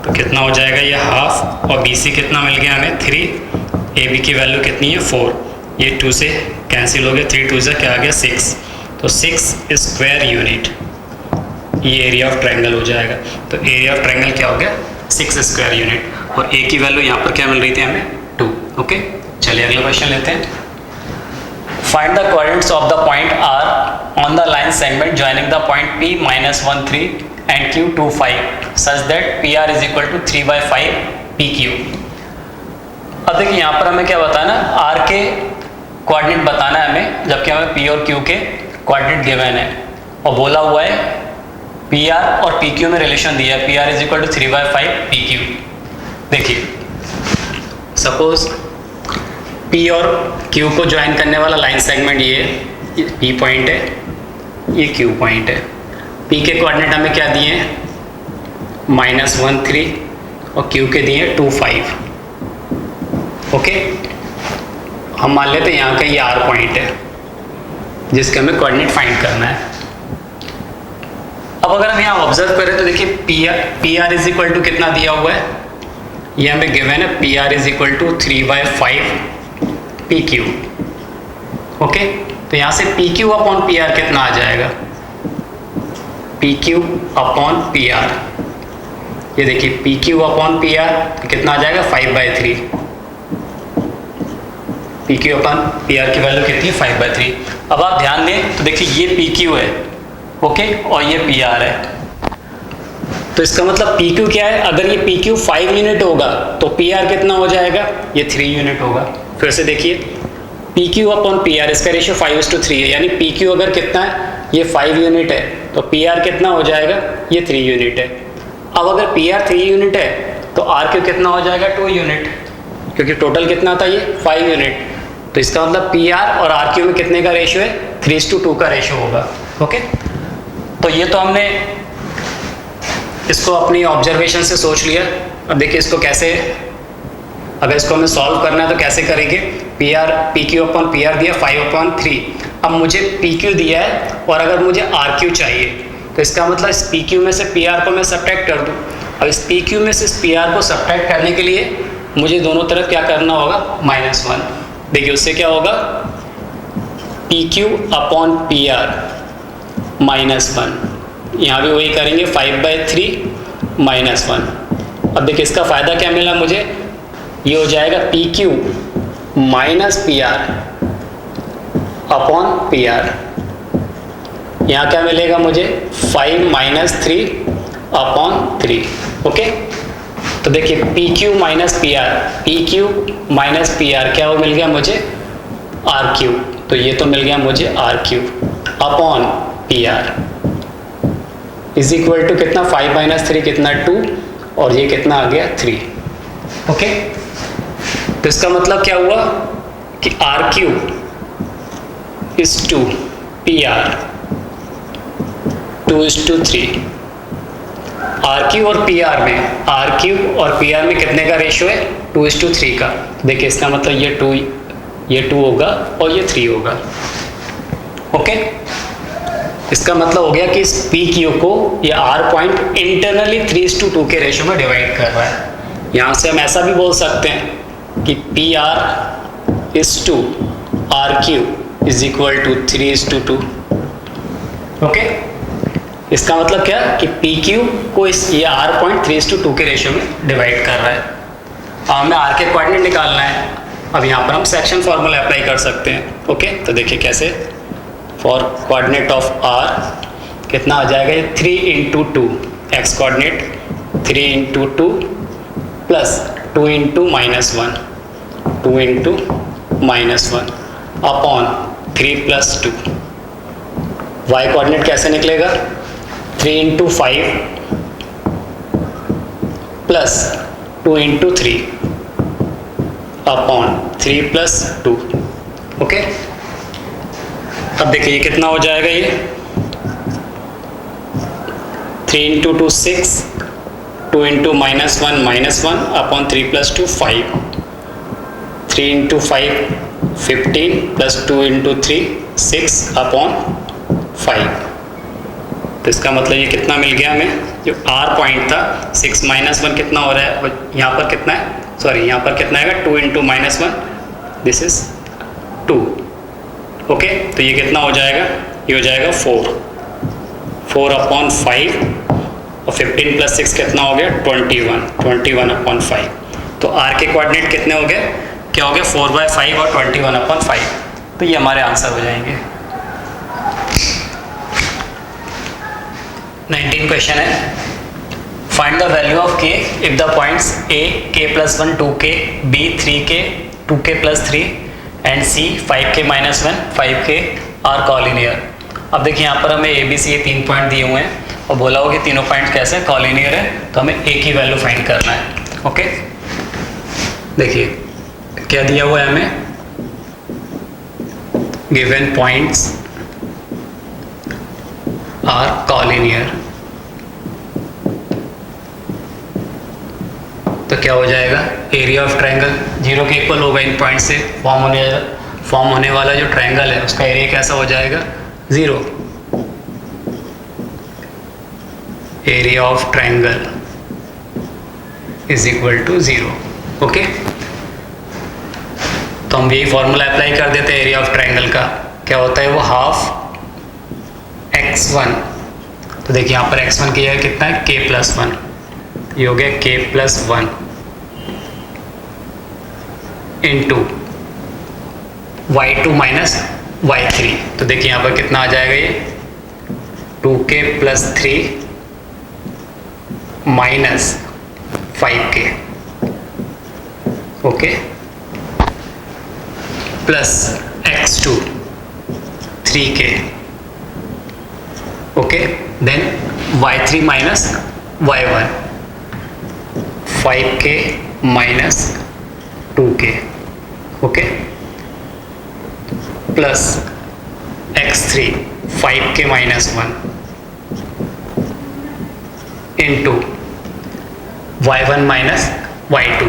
तो कितना हो जाएगा ये हाफ, और BC कितना मिल गया हमें 3, AB की वैल्यू कितनी है 4, ये 2 से कैंसिल हो गया, 3 2 से क्या आ गया 6, तो 6 स्क्वायर यूनिट ये एरिया ऑफ ट्रायंगल हो जाएगा। तो एरिया ऑफ ट्रायंगल क्या हो गया 6 स्क्वायर यूनिट, और A की वैल्यू यहाँ पर क्या मिल रही थी हमें 2। ओके, चलिए अगला क्वेश्चन लेते हैं। Find the coordinates of the point R on the line segment joining the point P - 1 3 and Q 2 5 such that PR is equal to 3/5 PQ। अब देखिए यहाँ पर हमें क्या बताना, R के कोऑर्डिनेट बताना है हमें, जबकि हमें P और Q के कोऑर्डिनेट गिवन है, और बोला हुआ है PR और PQ में रिलेशन दिया है, PR is equal to 3/5 PQ। देखिए सपोज P और Q को ज्वाइन करने वाला लाइन सेगमेंट ये P पॉइंट है, ये Q पॉइंट है। P के कोऑर्डिनेट हमें क्या दिए हैं -1 3, और Q के दिए 2 5। ओके, हम मान लेते हैं यहाँ का ये R पॉइंट है जिसके हमें कोऑर्डिनेट फाइंड करना है। अब अगर हम यहाँ ऑब्जर्व करें तो देखिए PR इज इक्वल टू कितना दिया हुआ है, ये हमें गिवन है PR is equal to 3/5 PQ। Okay, तो यहाँ से PQ अपॉन PR कितना आ जाएगा, PQ अपॉन PR, ये देखिए PQ अपॉन PR कितना आ जाएगा 5/3, PQ अपॉन PR की वैल्यू कितनी है 5/3। अब आप ध्यान दें तो देखिए ये PQ है, ओके, और ये PR है, तो इसका मतलब PQ क्या है, अगर ये PQ 5 यूनिट होगा तो PR कितना हो जाएगा, ये 3 यूनिट होगा। फिर से देखिए PQ अपॉन PR, इसका रेशियो 5:3 है, यानी PQ अगर कितना है, ये 5 यूनिट है, तो PR कितना हो जाएगा, ये 3 यूनिट है। अब अगर PR 3 यूनिट है तो RQ कितना हो जाएगा 2 यूनिट, क्योंकि टोटल कितना था ये 5 यूनिट, तो इसका मतलब PR और RQ में कितने का रेशियो है 3:2 का रेशियो होगा। ओके, तो ये तो हमने इसको अपनी ऑब्जर्वेशन से सोच लिया। अब देखिए इसको कैसे, अगर इसको हमें सॉल्व करना है तो कैसे करेंगे, PQ अपॉन PR दिया 5/3, अब मुझे PQ दिया है और अगर मुझे RQ चाहिए तो इसका मतलब इस PQ में से PR को मैं सब्ट्रैक्ट कर दूँ। अब इस PQ में से इस PR को सब्ट्रैक्ट करने के लिए मुझे दोनों तरफ क्या करना होगा -1। देखिए उससे क्या होगा PQ अपॉन PR -1, यहाँ भी वही करेंगे 5/3 -1। अब देखिए इसका फ़ायदा क्या मिला मुझे, ये हो जाएगा PQ minus PR upon PR, यहाँ क्या मिलेगा मुझे 5 - 3 अपॉन 3। ओके, तो देखिए PQ माइनस PR क्या वो मिल गया मुझे RQ, तो ये तो मिल गया मुझे RQ upon PR is equal to कितना 5 - 3 कितना 2, और ये कितना आ गया 3। ओके, तो इसका मतलब क्या हुआ कि RQ is to PR 2:3। RQ और PR में कितने का रेशियो है 2:3 का। देखिए इसका मतलब ये 2 होगा और ये 3 होगा। ओके, इसका मतलब हो गया कि इस PQ को ये R पॉइंट इंटरनली 3:2 के रेशियो में डिवाइड कर रहा है। यहाँ से हम ऐसा भी बोल सकते हैं कि P R is to R Q is equal to 3:2। Okay, इसका मतलब क्या कि पी क्यू को इस ये आर पॉइंट 3:2 के रेशियो में डिवाइड कर रहा है। अब हमें आर के कोऑर्डिनेट निकालना है। अब यहाँ पर हम सेक्शन फॉर्मूला अप्लाई कर सकते हैं। ओके, तो देखिए कैसे। फॉर कोऑर्डिनेट ऑफ आर कितना आ जाएगा, ये 3 × 2 x coordinate 3 × 2 plus 2 × -1 2 × -1 upon 3 + 2। Y coordinate कैसे निकलेगा, 3 × 5 प्लस 2 × 3 अपॉन 3 + 2। ओके, अब देखिए ये कितना हो जाएगा, ये 3 × 2 6 2 × -1 अपॉन 3 + 2 5 3 × 5 15 प्लस 2 × 3 6 अपॉन 5। तो इसका मतलब ये कितना मिल गया हमें, जो आर पॉइंट था 6 - 1 कितना हो रहा है, और यहाँ पर कितना है, सॉरी यहाँ पर कितना आएगा 2 × -1, दिस इज 2। ओके, तो ये कितना हो जाएगा, ये हो जाएगा 4 अपॉन 5 और 15 + 6 कितना हो गया 21 अपॉन 5। तो आर के कोऑर्डिनेट कितने हो गए, क्या हो गया 4/5 और 21 अपॉन 5। तो ये हमारे आंसर हो जाएंगे। 19 क्वेश्चन है, find the value of k if the points a k+1 2k, b 3k 2k + 3 and c 5k - 1 5k are collinear. अब देखिए यहाँ पर हमें a b c ये 3 पॉइंट दिए हुए हैं और बोला हो कि तीनों पॉइंट कैसे कॉलिनियर है, तो हमें a की वैल्यू फाइंड करना है। ओके, देखिए क्या दिया हुआ है हमें, गिवन पॉइंट्स आर कॉलिनियर, तो क्या हो जाएगा, एरिया ऑफ ट्रायंगल 0 के इक्वल होगा। इन पॉइंट से फॉर्म होने वाला जो ट्रायंगल है उसका एरिया कैसा हो जाएगा 0। Area of triangle is equal to 0। Okay, तो हम यही फॉर्मूला अप्लाई कर देते हैं एरिया ऑफ ट्रायंगल का। क्या होता है वो, हाफ x1। तो देखिए यहाँ पर x1 की जगह कितना है k+1, ये हो गया k+1 इंटू y2 - y3। तो देखिए यहाँ पर कितना आ जाएगा, ये 2k + 3 minus 5k। Okay, plus x2 3k। Okay, then y3 - y1 5k - 2k। Okay, plus x3 5k - 1 into y1 - y2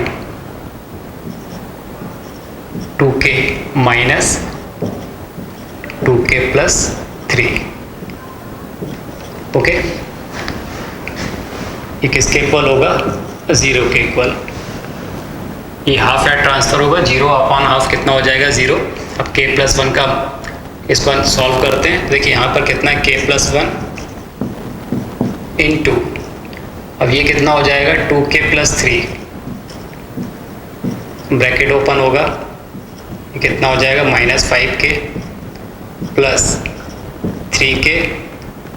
2k - 2k + 3। Okay, ये किसके इक्वल होगा, 0 के इक्वल। ये हाफ या ट्रांसफर होगा, 0 अपॉन हाफ कितना हो जाएगा 0। अब k+1 का इसको सॉल्व करते हैं। देखिए यहाँ पर कितना है k+1 इंटू, अब ये कितना हो जाएगा 2k + 3 ब्रैकेट ओपन होगा, ये कितना हो जाएगा -5k प्लस 3k,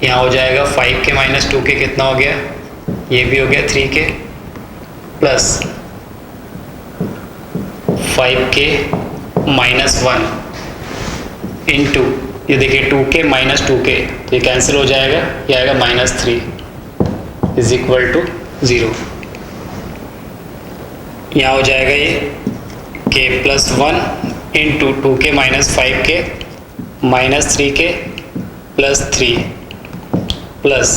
यहाँ हो जाएगा 5k - 2k कितना हो गया, ये भी हो गया 3k प्लस 5k - 1 इंटू, ये देखिए 2k - 2k, तो ये कैंसिल हो जाएगा, ये आएगा -3 इज इक्वल टू 0। यहाँ हो जाएगा ये k+1 into 2k - 5k -3k plus 3 plus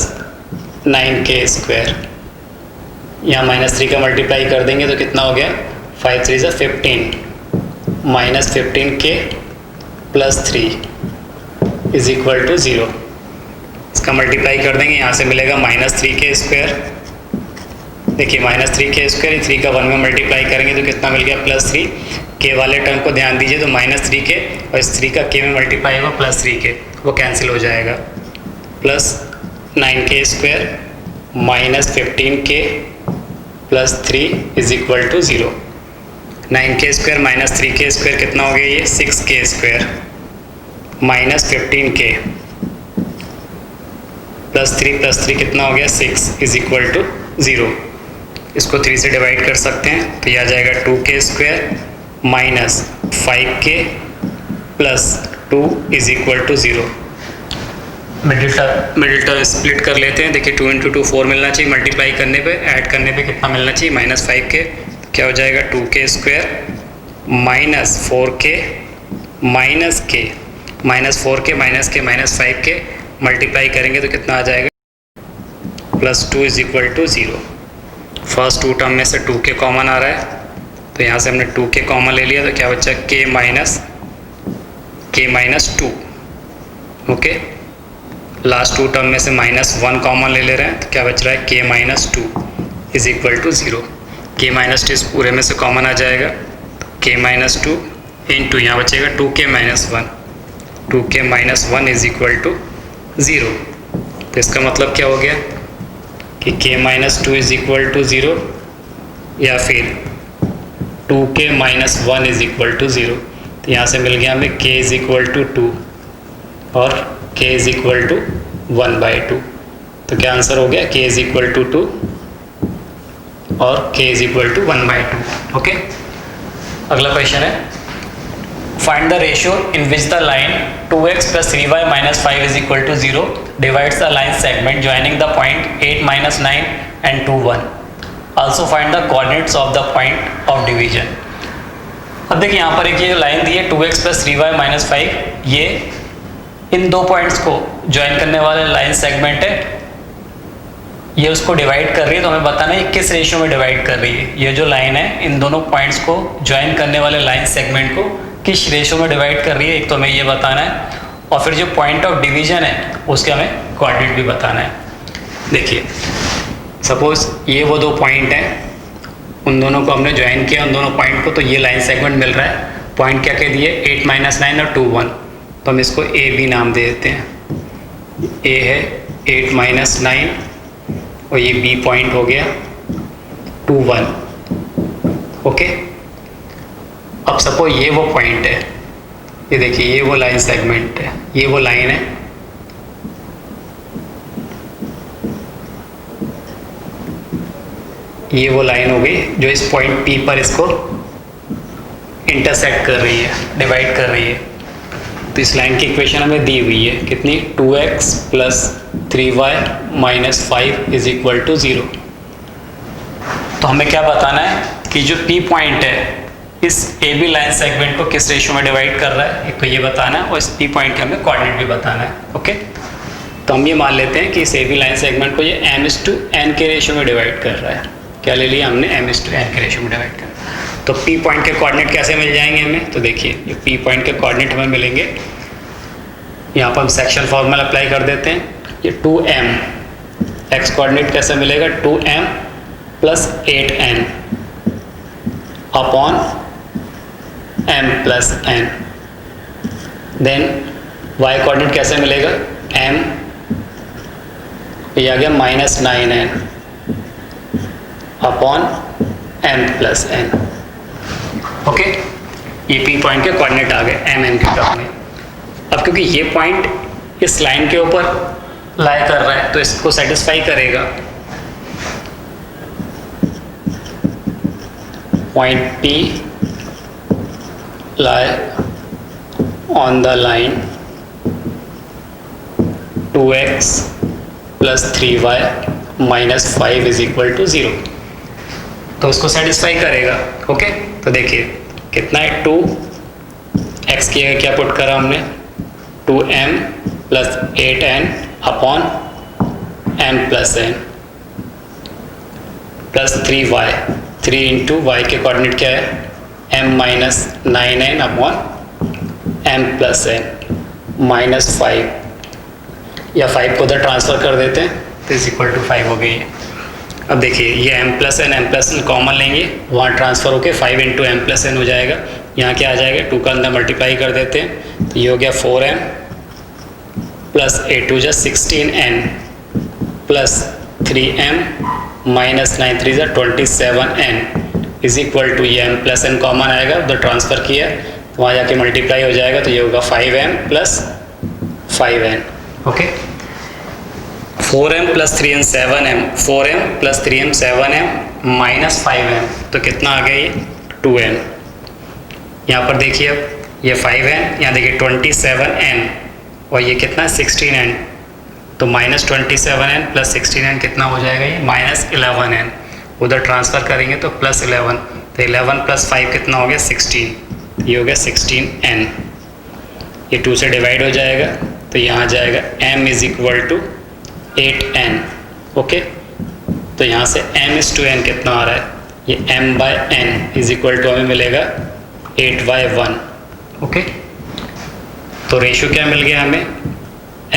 9k²। यहाँ -3 का मल्टीप्लाई कर देंगे तो कितना हो गया, 5 3 = 15 -15k plus 3 is equal to 0। इसका मल्टीप्लाई कर देंगे, यहाँ से मिलेगा -3k² देखिए -3k², 3 का 1 में मल्टीप्लाई करेंगे तो कितना मिल गया +3। के वाले टर्म को ध्यान दीजिए तो -3k और इस 3 का k में मल्टीप्लाई होगा +3k, वो कैंसिल हो जाएगा। प्लस 9k² -15k plus 3 is equal to 0। 9k² minus 3k² कितना हो गया ये 6k² माइनस 15k प्लस 3 कितना हो गया 6 इज इक्वल टू 0। इसको 3 से डिवाइड कर सकते हैं तो यह आ जाएगा 2k² minus 5k plus 2 is equal to 0। Middle term split कर लेते हैं। देखिए 2 × 2 4 मिलना चाहिए, मल्टीप्लाई करने पे ऐड करने पे कितना मिलना चाहिए -5k, क्या हो जाएगा 2k² minus 4k minus k -4k minus k minus 5k multiply करेंगे तो कितना आ जाएगा +2 is equal to 0। First 2 term में से 2k कॉमन आ रहा है तो यहाँ से हमने 2k कॉमन ले लिया तो क्या बचा k minus 2। Okay, last 2 term में से -1 कॉमन ले ले रहे हैं तो क्या बच रहा है k minus 2 is equal to 0। k minus 2 इस पूरे में से कॉमन आ जाएगा, k माइनस 2 इंटू यहाँ बचेगा 2k minus 1, 2k minus 1 is equal to 0। तो इसका मतलब क्या हो गया कि k minus 2 is equal to 0 या फिर 2k minus 1 is equal to 0। तो यहाँ से मिल गया हमें k इज इक्वल टू 2 और k इज इक्वल टू 1/2। तो क्या आंसर हो गया k इज इक्वल टू 2 और k is equal to 1/2। Okay, अगला क्वेश्चन है find the ratio in which the line 2x + 3y - 5 is equal to 0 divides the line segment joining the point 8 - 9 and 2 1। Also find the coordinates of the point of division. अब देखिए यहाँ पर एक ये लाइन दी है 2x + 3y - 5, ये इन दो पॉइंट्स को ज्वाइन करने वाले लाइन सेगमेंट है, ये उसको डिवाइड कर रही है। तो हमें बताना है ये किस रेशियो में डिवाइड कर रही है। ये जो लाइन है इन दोनों पॉइंट्स को ज्वाइन करने वाले लाइन सेगमेंट को किस रेशियो में डिवाइड कर रही है, एक तो हमें ये बताना है और फिर जो पॉइंट ऑफ डिवीजन है उसके हमें कोऑर्डिनेट भी बताना है। देखिए सपोज ये वो दो पॉइंट हैं, उन दोनों को हमने ज्वाइन किया, उन दोनों पॉइंट को, तो ये लाइन सेगमेंट मिल रहा है। पॉइंट क्या कह दिए 8 - 9 और 2 1, तो हम इसको ए बी नाम दे देते हैं। ए है 8 - 9 और ये बी पॉइंट हो गया 2 1। ओके, अब सपोज ये वो पॉइंट है, ये देखिए ये वो लाइन सेगमेंट है, ये वो लाइन है, ये वो लाइन हो गई जो इस पॉइंट P पर इसको इंटरसेक्ट कर रही है, डिवाइड कर रही है। तो इस लाइन की इक्वेशन हमें दी हुई है कितनी 2x + 3y - 5 is equal to 0। तो हमें क्या बताना है कि जो P पॉइंट है इस ए बी लाइन सेगमेंट को किस रेशियो में डिवाइड कर रहा है, एक तो ये बताना है और इस P पॉइंट के हमें कोऑर्डिनेट भी बताना है। ओके, तो हम ये मान लेते हैं कि इस ए बी लाइन सेगमेंट को ये m/n के रेशियो में डिवाइड कर रहा है। क्या ले लिया हमने m/n के रेशियो में डिवाइड कर। तो P पॉइंट के कोऑर्डिनेट कैसे मिल जाएंगे हमें, तो देखिए ये P पॉइंट के कोऑर्डिनेट हमें मिलेंगे, यहाँ पर हम सेक्शन फॉर्मूला अप्लाई कर देते हैं। ये 2m x कोऑर्डिनेट कैसे मिलेगा 2m + 8n upon m + n। Then y coordinate कैसे मिलेगा m, ये आ गया -9n upon m + n। Okay, ये P पॉइंट के कोऑर्डिनेट आ गए m n के टर्म में। अब क्योंकि ये पॉइंट इस लाइन के ऊपर लाई कर रहा है तो इसको सेटिस्फाई करेगा। Point P lie on the line 2x + 3y - 5 is equal to 0, तो उसको सेटिस्फाई करेगा। ओके, तो देखिए कितना है 2x की जगह क्या पुट करा हमने 2m + 8n upon m + n plus 3y, 3 into y के कोऑर्डिनेट क्या है m - 9n upon m + n -5, या 5 को उधर ट्रांसफ़र कर देते हैं तो इज इक्वल टू 5 हो गई है। अब देखिए ये m प्लस एन कॉमन लेंगे, वहाँ ट्रांसफ़र होके 5 इंटू एम प्लस एन हो जाएगा। यहाँ क्या आ जाएगा, 2 का अंदर मल्टीप्लाई कर देते हैं तो ये हो गया 4m प्लस 8 टू जा 16n प्लस 3m माइनस 9 3 जा 27n इज इक्वल टू ये m प्लस एन कॉमन आएगा, उधर ट्रांसफ़र किया तो वहाँ जाके मल्टीप्लाई हो जाएगा तो ये होगा 5m plus 5n। Okay, 4m plus 3m 7m, 4m plus 3m 7m minus 5m तो कितना आ गया ये 2n। यहाँ पर देखिए अब ये 5n, यहाँ देखिए 27n और ये कितना 16n, तो माइनस 27n प्लस 16n कितना हो जाएगा ये माइनस 11n। उधर ट्रांसफ़र करेंगे तो प्लस 11, तो 11 प्लस 5 कितना हो गया 16, ये हो गया 16n। ये 2 से डिवाइड हो जाएगा तो यहाँ जाएगा m is equal to 8n। Okay, तो यहाँ से m इज़ टू n कितना आ रहा है, ये m by n is equal to हमें मिलेगा 8/1। ओके, तो रेशो क्या मिल गया हमें,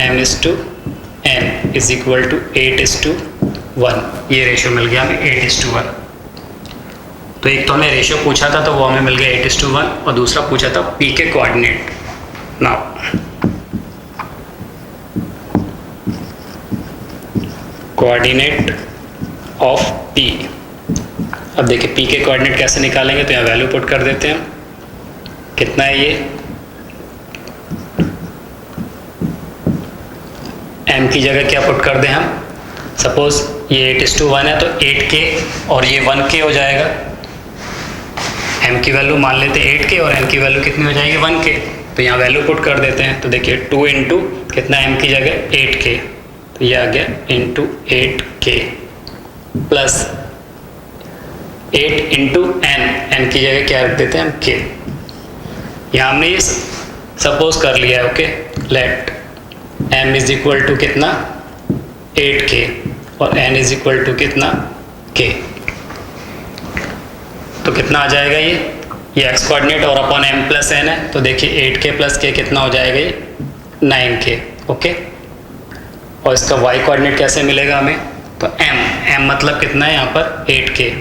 m is to n is equal to 8:1। ये रेशो मिल गया हमें 8:1। तो एक तो हमें रेशो पूछा था तो वो हमें मिल गया 8:1 और दूसरा पूछा था p के coordinate. Now coordinate of p। अब देखिए p के कोऑर्डिनेट कैसे निकालेंगे, तो यहाँ वैल्यू पुट कर देते हैं, कितना है ये m की जगह क्या पुट कर दें हम, सपोज ये 8:1 है तो 8k और ये 1k हो जाएगा। m की वैल्यू मान लेते हैं 8k और n की वैल्यू कितनी हो जाएगी 1k, तो यहाँ वैल्यू पुट कर देते हैं तो देखिए 2 इंटू कितना m की जगह 8k, तो ये आ गया into 8k plus 8 into n की जगह क्या रख देते हैं हम k। यहाँ हमने ये सपोज कर लिया है। Okay, let m is equal to कितना 8k और n इज इक्वल टू कितना k, तो कितना आ जाएगा ये x कोऑर्डिनेट और अपॉन m प्लस n है, तो देखिए 8k प्लस k कितना हो जाएगा ये 9k। ओके, और इसका y कोऑर्डिनेट कैसे मिलेगा हमें, तो m मतलब कितना है यहाँ पर 8k।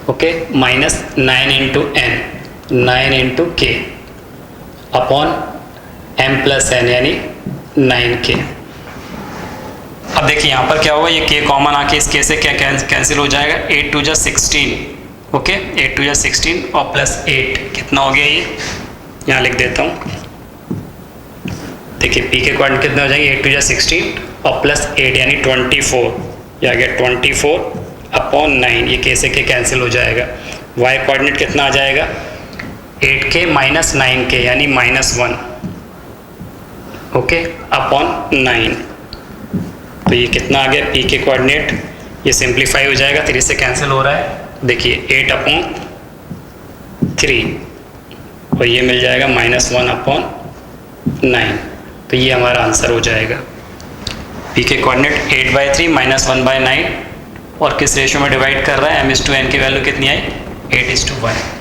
Okay, minus 9 into n, 9 into k upon m plus n यानी 9k। अब देखिए यहाँ पर क्या होगा, ये k कॉमन आके इस k से क्या कैंसिल हो जाएगा, 8 टू जा 16। ओके, 8 टू जा 16 और प्लस 8 कितना हो गया ये, यहाँ लिख देता हूँ। देखिए p के कोऑर्डिनेट कितने हो जाएंगे, 8 टू जा 16 और प्लस 8 यानी 24, ये आ गया 24 अपॉन 9, ये k से k कैंसिल हो जाएगा। y कोऑर्डिनेट कितना आ जाएगा 8k माइनस 9k यानी -1। ओके, अपॉन 9, तो ये कितना आ गया p के कोऑर्डिनेट, ये सिंप्लीफाई हो जाएगा, 3 से कैंसिल हो रहा है, देखिए 8 अपॉन 3 और ये मिल जाएगा -1 अपॉन 9, तो ये हमारा आंसर हो जाएगा। p के कोऑर्डिनेट 8/3 माइनस 1/9 और किस रेशो में डिवाइड कर रहा है, m/n की वैल्यू कितनी आई 8:1।